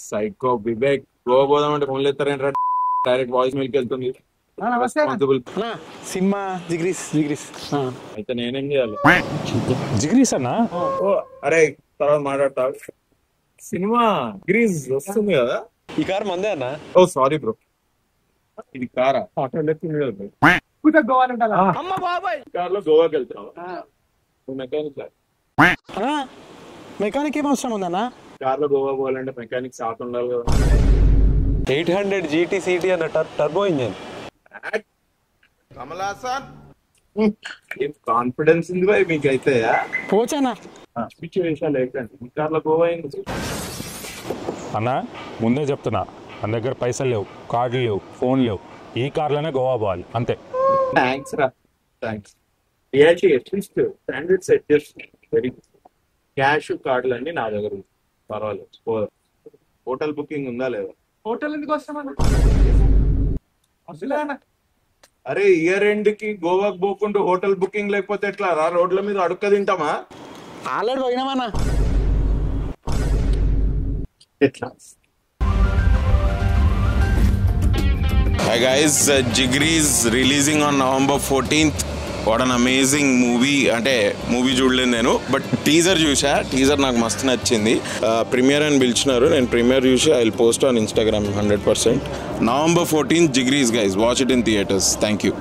Psycho Vivek Goa పోదాం అంటే ఫోన్లు ఎత్తారేంట్రా డైరెక్ట్ వాయిస్ మెయిల్కి వెళ్తుంది రెస్పాన్సిబుల్ సినిమా జిగ్రీస్ జిగ్రీస్ అయితే నేనేం చేయాలి జిగ్రీస్ అన్నా ఓ అరే తర్వాత మాట్లాడతా సినిమా గ్రీజ్ వస్తుంది కదా ఈ కార్ మందే అన్నా. ఓ సారీ బ్రో ఇది కారా ఆటో లెక్కింది కదా కార్ లో గోవాకి వెళ్తావు మెకానిక్ మెకానిక్ ఏం అవసరం ఉందన్నా? కార్ లో గోవా పోవాలంటే మెకానిక్ సాత్ ఉండాలి కదా 800 GT CT అన్న టర్బో ఇంజన్. ఏం కాన్ఫిడెన్స్ ఉంది బాయ్ మీకైతే పోచానా పిచ్చి వేషాలు ఏంటంటే ఈ కార్ లో గోవా అయింది అన్నా ముందే చెప్తున్నా మన దగ్గర పైసలు లేవు, కార్డులు లేవు, ఫోన్ లేవు. ఈ కార్లోనే గోవా పోవాలి అంతే. థ్యాంక్స్ రా thanks reality at least standard set చేస్తుంది వెరీ క్యాష్ కార్డులు అన్ని నా దగ్గర ఉంది పర్వాలేదు. హోటల్ బుకింగ్ ఉందా లేదా? హోటల్ ఎందుకు వస్తామన్నా? అరే ఇయర్ ఎండ్ కి గోవాకి పోకుండా హోటల్ బుకింగ్ లేకపోతే ఎట్లా రా? రోడ్ల మీద అడుక్క తింటామా? ఆల్రెడీ పోయినామన్నా. ఎట్లా? Hi guys, Jigri is releasing on November 14th. What an amazing movie. అంటే మూవీ చూడలేదు నేను, బట్ టీజర్ చూసా. టీజర్ నాకు మస్తు నచ్చింది. ప్రీమియర్ అని పిలిచినారు, నేను ప్రీమియర్ చూసి I will post on Instagram 100%. November 14th, Jigri guys. Watch it in theaters. Thank you.